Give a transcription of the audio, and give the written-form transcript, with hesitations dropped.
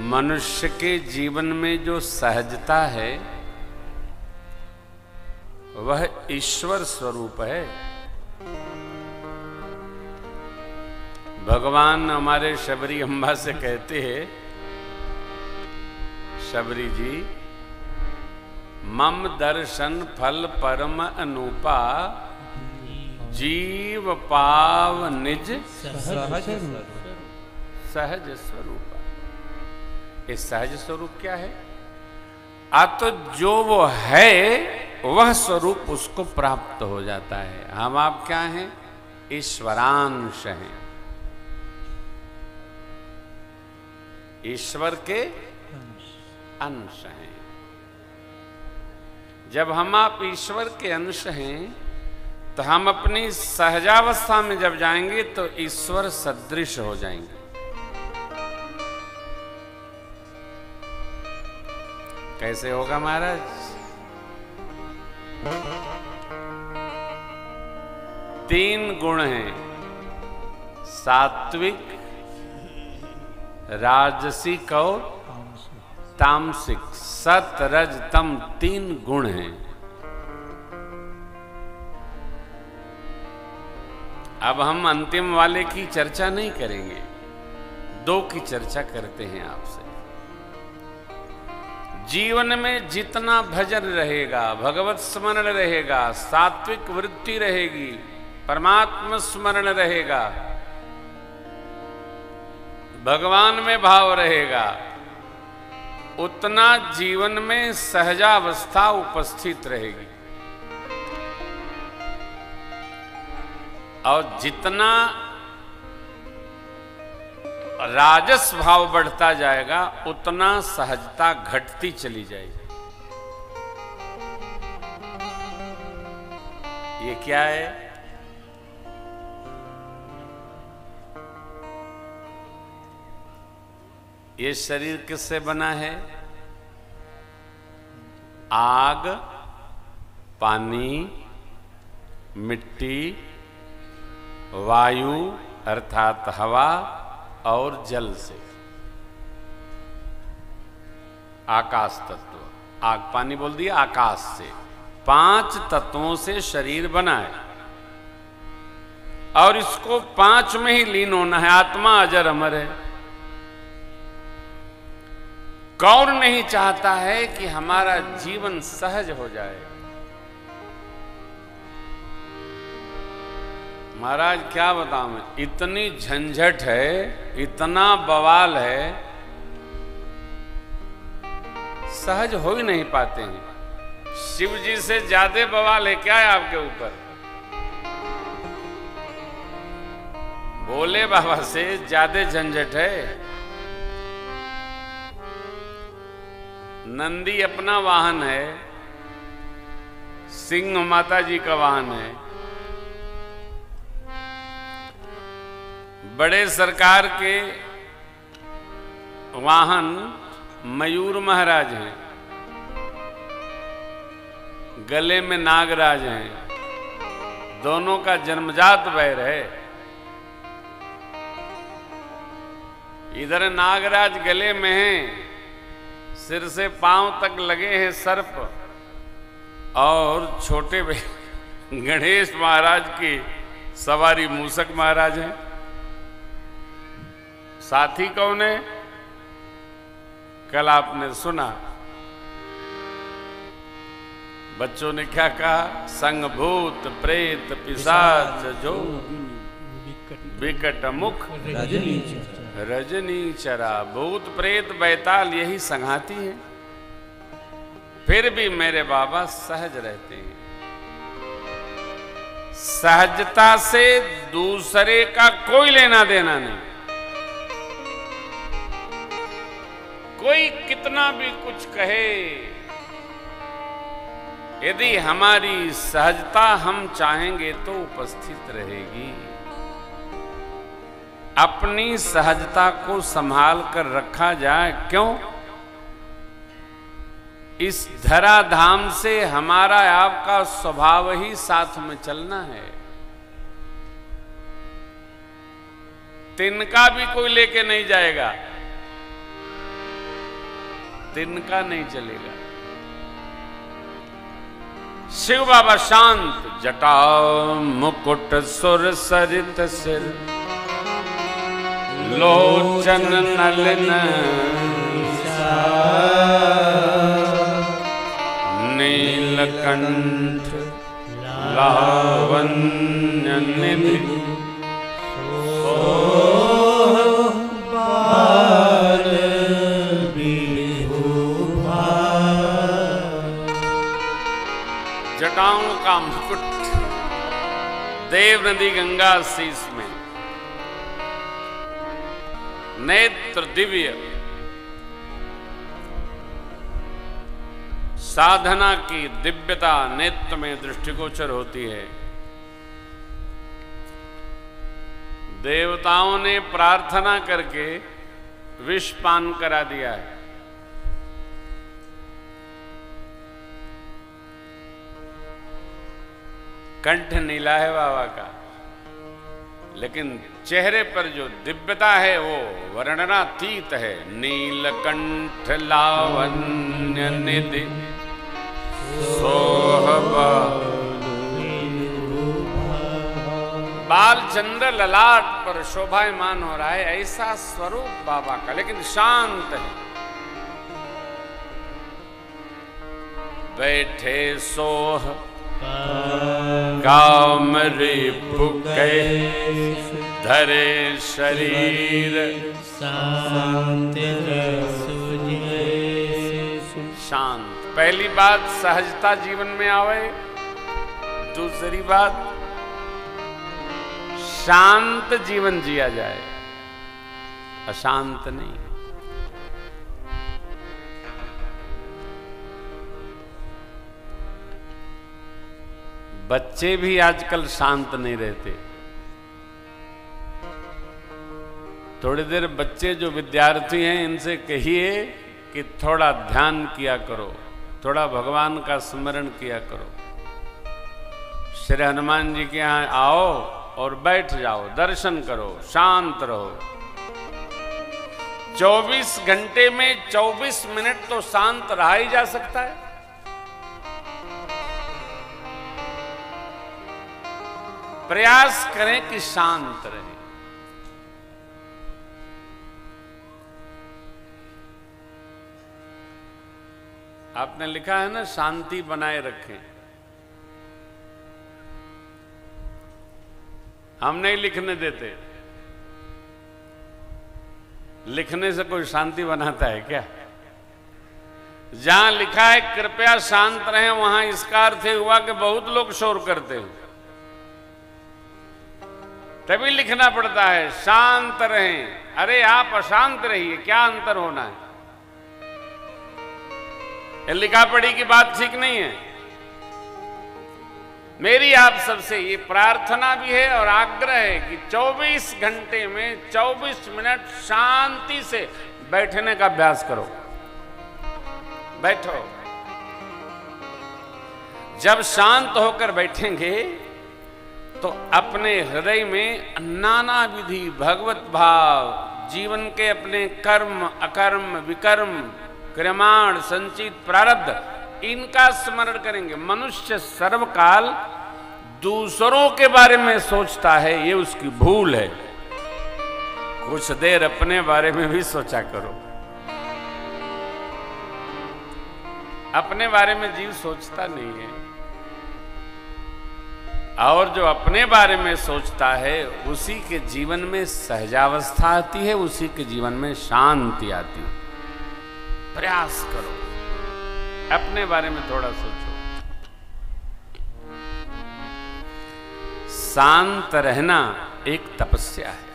मनुष्य के जीवन में जो सहजता है वह ईश्वर स्वरूप है। भगवान हमारे शबरी अम्बा से कहते हैं, शबरी जी मम दर्शन फल परम अनूपा, जीव पाव निज सहज स्वरूप। ये सहज स्वरूप क्या है? तो जो वो है वह स्वरूप उसको प्राप्त हो जाता है। हम आप क्या हैं? ईश्वरांश हैं, ईश्वर के अंश हैं। जब हम आप ईश्वर के अंश हैं तो हम अपनी सहजावस्था में जब जाएंगे तो ईश्वर सदृश हो जाएंगे। कैसे होगा महाराज? तीन गुण हैं, सात्विक, राजसिक और तामसिक। सत रज तम तीन गुण हैं। अब हम अंतिम वाले की चर्चा नहीं करेंगे, दो की चर्चा करते हैं आपसे। जीवन में जितना भजन रहेगा, भगवत स्मरण रहेगा, सात्विक वृत्ति रहेगी, परमात्मा स्मरण रहेगा, भगवान में भाव रहेगा, उतना जीवन में सहजावस्था उपस्थित रहेगी। और जितना राजस भाव बढ़ता जाएगा उतना सहजता घटती चली जाएगी। ये क्या है? ये शरीर किससे बना है? आग, पानी, मिट्टी, वायु अर्थात हवा और जल से। आकाश तत्व, आग पानी बोल दिया, आकाश से। 5 तत्वों से शरीर बना है और इसको 5 में ही लीन होना है। आत्मा अजर अमर है। कौन नहीं चाहता है कि हमारा जीवन सहज हो जाए? महाराज क्या बताऊं मैं, इतनी झंझट है, इतना बवाल है, सहज हो ही नहीं पाते हैं। शिव जी से ज्यादा बवाल है क्या है आपके ऊपर? भोले बाबा से ज्यादा झंझट है। नंदी अपना वाहन है, सिंह माता जी का वाहन है, बड़े सरकार के वाहन मयूर महाराज हैं, गले में नागराज हैं, दोनों का जन्मजात वैर है। इधर नागराज गले में हैं, सिर से पांव तक लगे हैं सर्प, और छोटे गणेश महाराज की सवारी मूसक महाराज हैं। साथी कौन है? कल आपने सुना बच्चों ने क्या कहा? संग भूत प्रेत पिशाच जो विकट मुख रजनी चरा। भूत प्रेत बैताल यही संघाती है, फिर भी मेरे बाबा सहज रहते हैं। सहजता से दूसरे का कोई लेना देना नहीं। कोई कितना भी कुछ कहे, यदि हमारी सहजता हम चाहेंगे तो उपस्थित रहेगी। अपनी सहजता को संभाल कर रखा जाए। क्यों? इस धराधाम से हमारा आपका स्वभाव ही साथ में चलना है। तिनका भी कोई लेके नहीं जाएगा। तिनका नहीं चलेगा। शिव बाबा शांत, जटा मुकुट सुर सरित सिर, लोचन नलिन नीलकंठ लावण्य निधि, जटाओं का मुकुट, देव नदी गंगा शीश में, नेत्र दिव्य, साधना की दिव्यता नेत्र में दृष्टिगोचर होती है। देवताओं ने प्रार्थना करके विष पान करा दिया है। कंठ नीला है बाबा का, लेकिन चेहरे पर जो दिव्यता है वो वर्णनातीत है। नीलकंठ लावण्य निधि सोहबा, बाल चंद्र ललाट पर शोभायमान हो रहा है, ऐसा स्वरूप बाबा का, लेकिन शांत है। बैठे सोह काम रिपु धरे शरीर, शांत। पहली बात सहजता जीवन में आवे, दूसरी बात शांत जीवन जिया जाए, अशांत नहीं। बच्चे भी आजकल शांत नहीं रहते। थोड़ी देर बच्चे जो विद्यार्थी हैं इनसे कहिए कि थोड़ा ध्यान किया करो, थोड़ा भगवान का स्मरण किया करो। श्री हनुमान जी के यहाँ आओ और बैठ जाओ, दर्शन करो, शांत रहो। 24 घंटे में 24 मिनट तो शांत रहा ही जा सकता है। प्रयास करें कि शांत रहे। आपने लिखा है ना, शांति बनाए रखें। हम नहीं लिखने देते। लिखने से कोई शांति बनाता है क्या? जहां लिखा है कृपया शांत रहें, वहां इसका अर्थ हुआ कि बहुत लोग शोर करते हैं, तभी लिखना पड़ता है शांत रहें। अरे आप अशांत रहिए, क्या अंतर होना है? ये लिखा पढ़ी की बात ठीक नहीं है। मेरी आप सबसे ये प्रार्थना भी है और आग्रह है कि 24 घंटे में 24 मिनट शांति से बैठने का अभ्यास करो। बैठो। जब शांत होकर बैठेंगे तो अपने हृदय में नाना विधि भगवत भाव, जीवन के अपने कर्म अकर्म विकर्म क्रियमाण संचित प्रारब्ध, इनका स्मरण करेंगे। मनुष्य सर्वकाल दूसरों के बारे में सोचता है, ये उसकी भूल है। कुछ देर अपने बारे में भी सोचा करो। अपने बारे में जीव सोचता नहीं है, और जो अपने बारे में सोचता है उसी के जीवन में सहजावस्था आती है, उसी के जीवन में शांति आती है। प्रयास करो, अपने बारे में थोड़ा सोचो। शांत रहना एक तपस्या है।